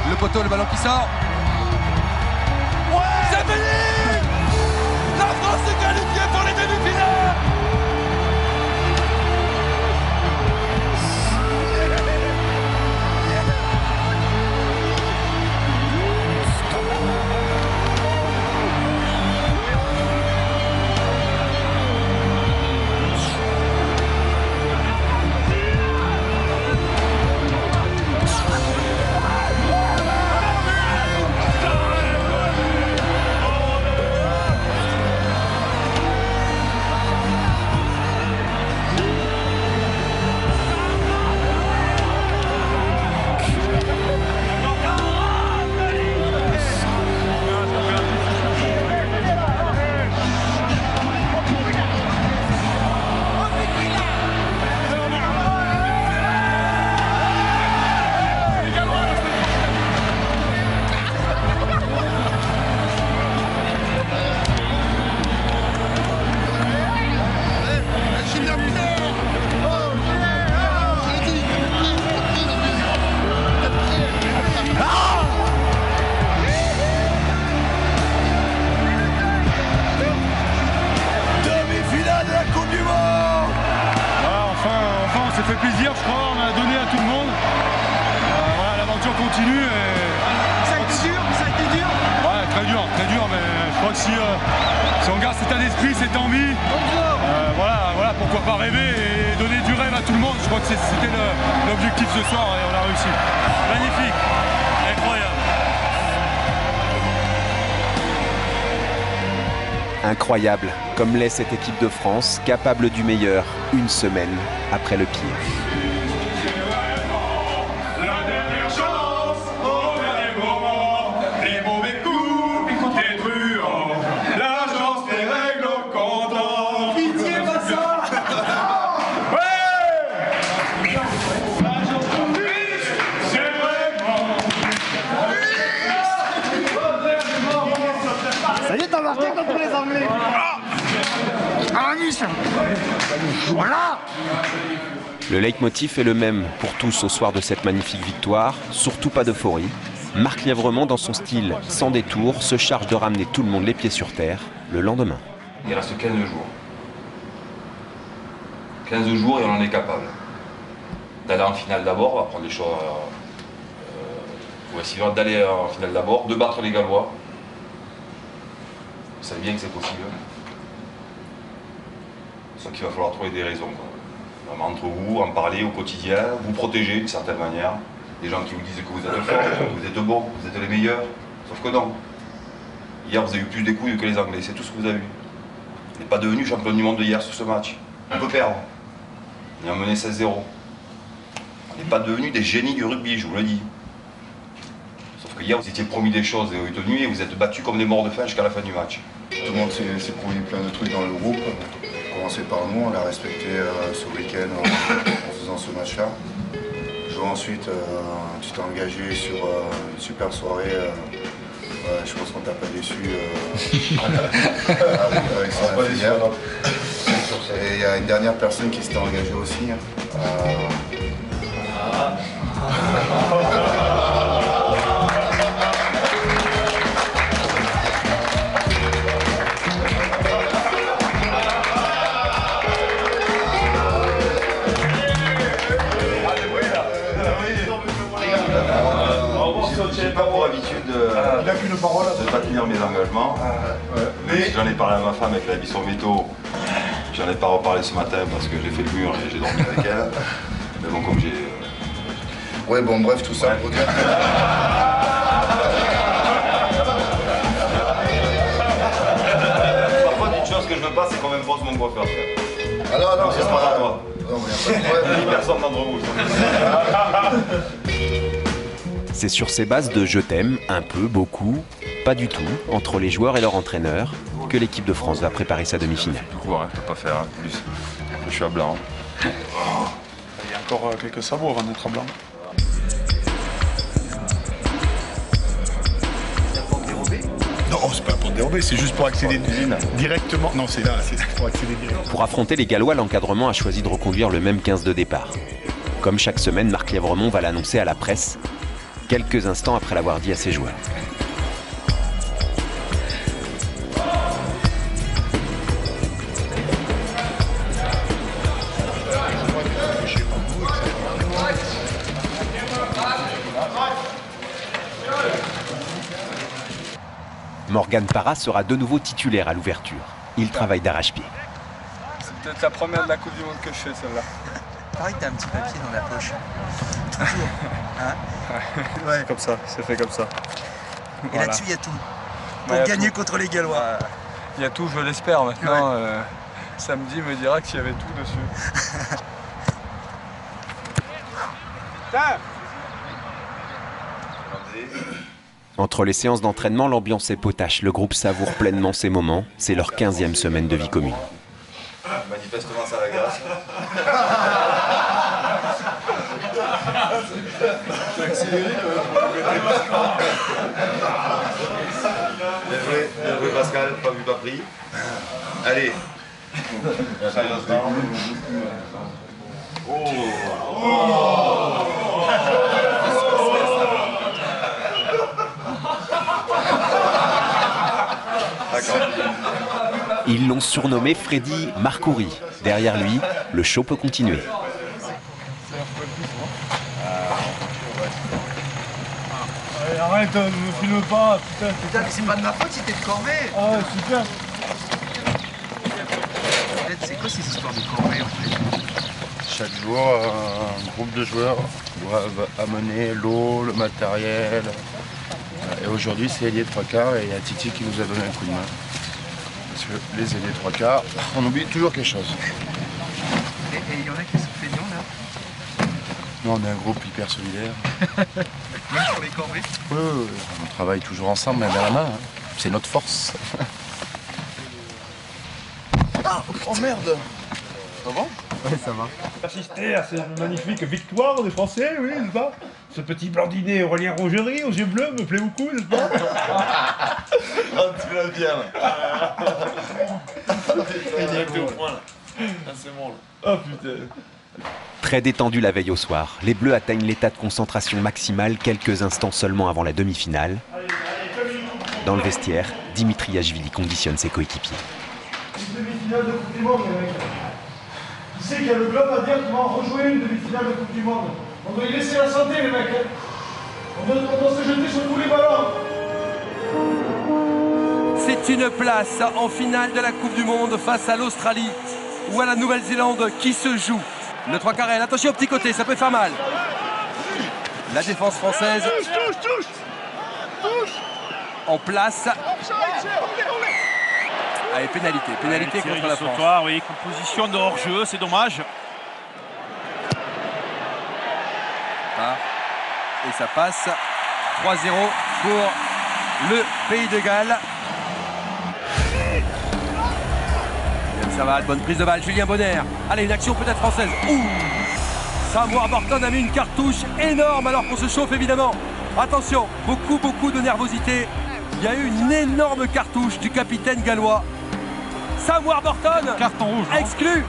Le poteau, le ballon qui sort. C'est fini! La France est qualifiée pour les demi-finales! Ça fait plaisir, je crois, on a donné à tout le monde. Voilà, l'aventure continue. Et... Ça a été dur, Ouais, très dur, mais je crois que si on garde cet état d'esprit, cette envie, voilà, pourquoi pas rêver et donner du rêve à tout le monde. Je crois que c'était l'objectif ce soir et on a réussi. Magnifique, incroyable. Incroyable, comme l'est cette équipe de France, capable du meilleur, une semaine après le pire. La dernière chance, au dernier moment, les mauvais coups, les truands, la chance des règles au comptant. Pitié, Vincent. contre les Anglais. À la Nice. Voilà. Le leitmotiv est le même pour tous au soir de cette magnifique victoire, surtout pas d'euphorie. Marc Lièvremont, dans son style sans détour, se charge de ramener tout le monde les pieds sur terre le lendemain. Il reste 15 jours. 15 jours et on en est capable. D'aller en finale d'abord, on va prendre les choses. On va essayer d'aller en finale d'abord, de battre les Gallois. Vous savez bien que c'est possible. Sauf qu'il va falloir trouver des raisons. Vraiment, entre vous, en parler au quotidien, vous protéger d'une certaine manière. Des gens qui vous disent que vous êtes forts, que vous êtes bons, que vous êtes les meilleurs. Sauf que non. Hier, vous avez eu plus des couilles que les Anglais, c'est tout ce que vous avez eu. On n'est pas devenu champion du monde de hier sur ce match. On peut perdre. On a mené 16-0. On n'est pas devenu des génies du rugby, je vous le dis. Sauf que hier, vous étiez promis des choses et tenues et vous êtes battus comme des morts de faim jusqu'à la fin du match. Tout le monde s'est promis plein de trucs dans le groupe. Commencé par nous, on l'a respecté ce week-end en faisant ce match-là. Ensuite, tu t'es engagé sur une super soirée. Je pense qu'on t'a pas déçu avec son affaire. Et il y a une dernière personne qui s'était engagée aussi. J'ai pas pour habitude de pas tenir mes engagements. Mais j'en ai parlé à ma femme avec la Bisson Veto. J'en ai pas reparlé ce matin parce que j'ai fait le mur et j'ai dormi avec elle. Mais bon, comme j'ai... Ouais, bon, bref, tout ça pour dire... Par contre, une chose que je veux pas, c'est qu'on m'impose mon coiffeur. Ah non, c'est pas à toi. Non, mais y a pas de problème. Personne d'entre vous. C'est sur ces bases de je t'aime, un peu, beaucoup, pas du tout, entre les joueurs et leur entraîneur, que l'équipe de France va préparer sa demi-finale. Je peux pas faire plus. Je suis à blanc. Il y a encore quelques sabots avant d'être à blanc. Non, c'est pas pour dérober, c'est juste pour accéder directement. Non, c'est là, c'est pour accéder directement. Pour affronter les Gallois, l'encadrement a choisi de reconduire le même 15 de départ. Comme chaque semaine, Marc Lièvremont va l'annoncer à la presse, quelques instants après l'avoir dit à ses joueurs. Morgan Parra sera de nouveau titulaire à l'ouverture. Il travaille d'arrache-pied. C'est peut-être la première de la Coupe du Monde que je fais, celle-là. Pareil, t'as un petit papier dans la poche. Toujours. Hein Ouais. C'est comme ça, c'est fait comme ça. Et Voilà. là-dessus, il y a tout. Pour gagner contre les Gallois. Il y a tout, je l'espère. Maintenant, samedi me dira qu'il y avait tout dessus. Entre les séances d'entraînement, l'ambiance est potache. Le groupe savoure pleinement ses moments. C'est leur 15e semaine de vie commune. Manifestement, ça l'agace. J'ai accéléré Bien joué Pascal, pas vu, pas pris. Allez. Sérieusement. Ils l'ont surnommé Freddy Marcouri. Derrière lui, le show peut continuer. Allez, arrête, ne me filme pas, putain. Putain, mais c'est pas de ma faute si t'es de corvée. Ah ouais, super. C'est quoi ces histoires de corvée en fait? Chaque jour, un groupe de joueurs doivent amener l'eau, le matériel. Et aujourd'hui, c'est ailier 3/4 et il y a Titi qui nous a donné un coup de main. Parce que les ailiers 3/4, on oublie toujours quelque chose. Et il y en a qui sont feignants là? Nous, on est un groupe hyper solidaire. Même sur les corvées? Oui, on travaille toujours ensemble, main dans la main. Hein. C'est notre force. Ah, oh merde. Ah bon? Ouais, ça va. Assister à cette magnifique victoire des Français, oui, n'est-ce pas? Ce petit blandinet Aurélien Rougerie aux yeux bleus me plaît beaucoup, n'est-ce pas? Oh, tu l'as bien là. Il est au point là. Ah, c'est bon là. Oh putain. Très détendu la veille au soir, les Bleus atteignent l'état de concentration maximale quelques instants seulement avant la demi-finale. Dans le vestiaire, Dimitriashvili conditionne ses coéquipiers. Une demi-finale de Coupe du Monde, les mecs. Qui c'est qui a le globe à dire qu'on va rejouer une demi-finale de Coupe du Monde? On doit y laisser la santé, les mecs. On doit se jeter sur tous les ballons. C'est une place en finale de la Coupe du Monde face à l'Australie ou à la Nouvelle-Zélande qui se joue. Le 3 carrés, attention au petit côté, ça peut faire mal. La défense française en place. Allez, pénalité contre la France. Sautoir, oui, composition de hors-jeu, c'est dommage. Et ça passe 3-0 pour le Pays de Galles. Ça va, bonne prise de balle, Julien Bonner. Allez, une action peut-être française. Ouh, Sam Warburton a mis une cartouche énorme alors qu'on se chauffe évidemment. Attention, beaucoup de nervosité. Il y a eu une énorme cartouche du capitaine gallois. Sam Warburton, carton rouge, exclu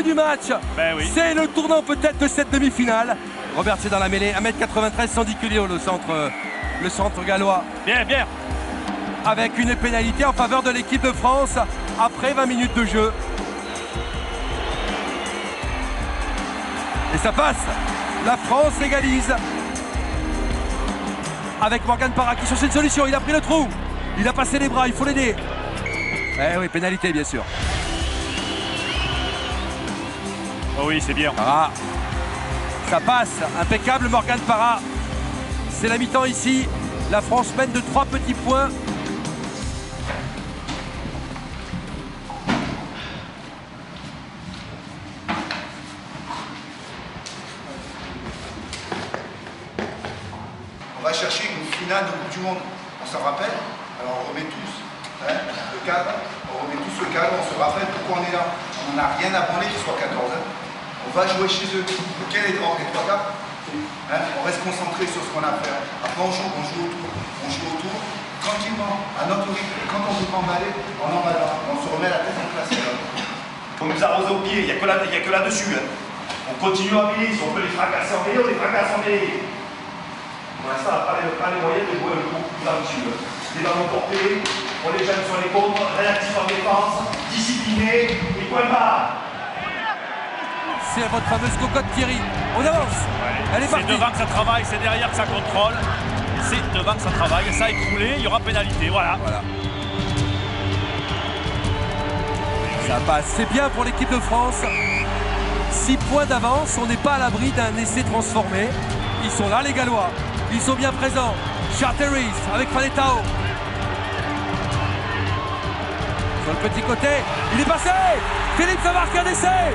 du match. Ben oui. C'est le tournant peut-être de cette demi-finale. Robert, c'est dans la mêlée, 1m93, 110 kg le centre gallois. Bien. Avec une pénalité en faveur de l'équipe de France après 20 minutes de jeu. Et ça passe. La France égalise. Avec Morgan Parra qui cherche une solution. Il a pris le trou. Il a passé les bras. Il faut l'aider. Eh oui, pénalité bien sûr. Oh oui, c'est bien. Parra. Ça passe. Impeccable Morgan Parra. C'est la mi-temps ici. La France mène de 3 petits points. On va chercher une finale de Coupe du Monde. On s'en rappelle? Alors on remet tous le cadre, on remet tous le cadre, on se rappelle pourquoi on est là. On n'a rien à branler qu'il soit 14. On va jouer chez eux. Quel est les 3 quarts? On reste concentré sur ce qu'on a à faire. Après on joue autour, tranquillement, à notre rythme. Et quand on veut emballer, on emballe. On se remet la tête en place. On nous arrose au pied, il n'y a que là-dessus. On continue à mêler, si on peut les fracasser en mêlée, on les fracasse en mêlée. Pour l'instant, on n'a pas les moyens de jouer beaucoup plus là-dessus. Les ballons portés, on les jette sur les côtes, réactif en défense, discipliné, et point barre. C'est votre fameuse cocotte Thierry. On avance. Elle est partie. C'est devant que ça travaille, c'est derrière que ça contrôle. C'est devant que ça travaille. Ça a écroulé, il y aura pénalité. Voilà. Ça passe. C'est bien pour l'équipe de France. 6 points d'avance. On n'est pas à l'abri d'un essai transformé. Ils sont là, les Gallois. Ils sont bien présents. Charteris avec Faletao. Sur le petit côté, il est passé. Phillips a marqué un essai.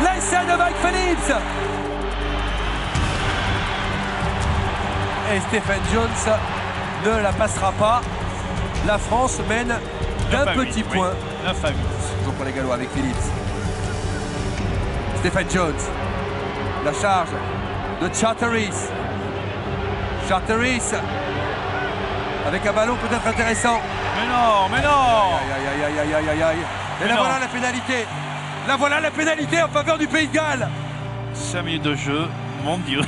L'essai de Mike Phillips. Et Stephen Jones ne la passera pas. La France mène d'un petit point. 9 à 8. Toujours pour les Gallois avec Phillips. Stephen Jones. La charge de Charteris. Charteris avec un ballon peut-être intéressant. Mais non. Et là voilà la pénalité. Là voilà la pénalité en faveur du Pays de Galles. 5 minutes de jeu, mon Dieu.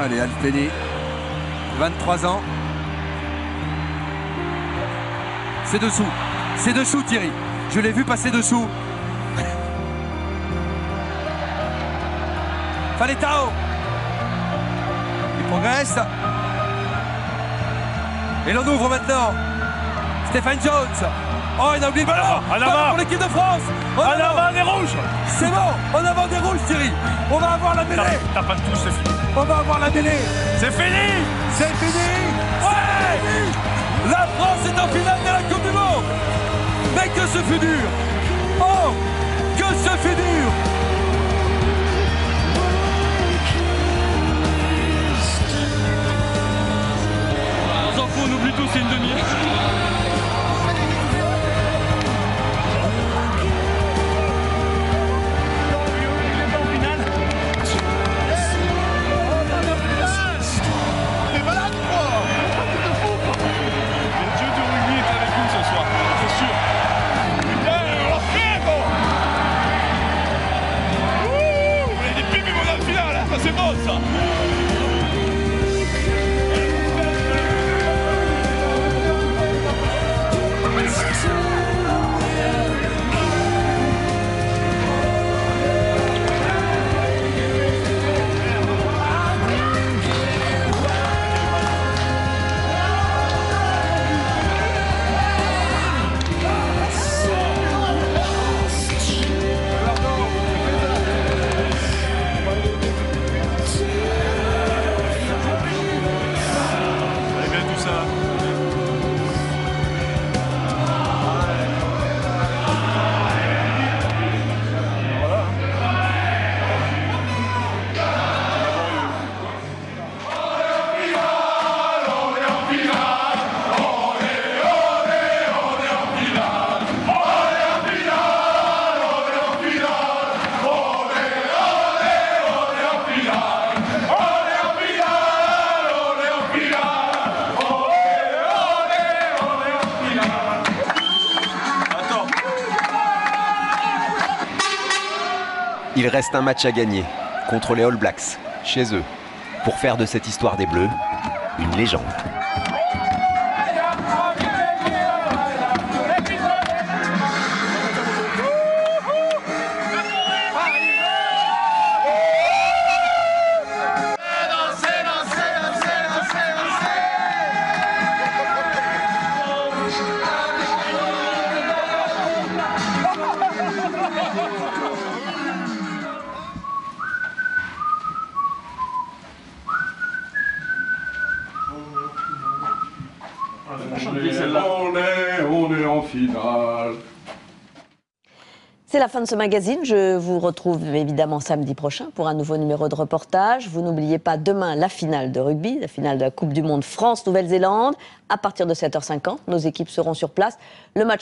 Allez, Alpeni, 23 ans. C'est dessous Thierry. Je l'ai vu passer dessous. Faletao. Il progresse. Et l'on ouvre maintenant. Stephen Jones. Oh, il a oublié le ballon. En avant pour l'équipe de France. En avant des rouges. C'est bon, en avant des rouges Thierry. On va avoir la mêlée. T'as pas de touche, c'est fini. On va avoir la mêlée. C'est fini. C'est fini. Ouais. La France est en finale de la Coupe du Monde. Mais que ce fut dur. Oh, que ce fut dur. On s'en fout, on oublie tout, c'est une demi. c'est bon ça. Il reste un match à gagner contre les All Blacks, chez eux, pour faire de cette histoire des Bleus une légende. On est en finale. C'est la fin de ce magazine. Je vous retrouve évidemment samedi prochain pour un nouveau numéro de reportage. Vous n'oubliez pas demain la finale de rugby, la finale de la Coupe du Monde France-Nouvelle-Zélande. À partir de 7h50, nos équipes seront sur place. Le match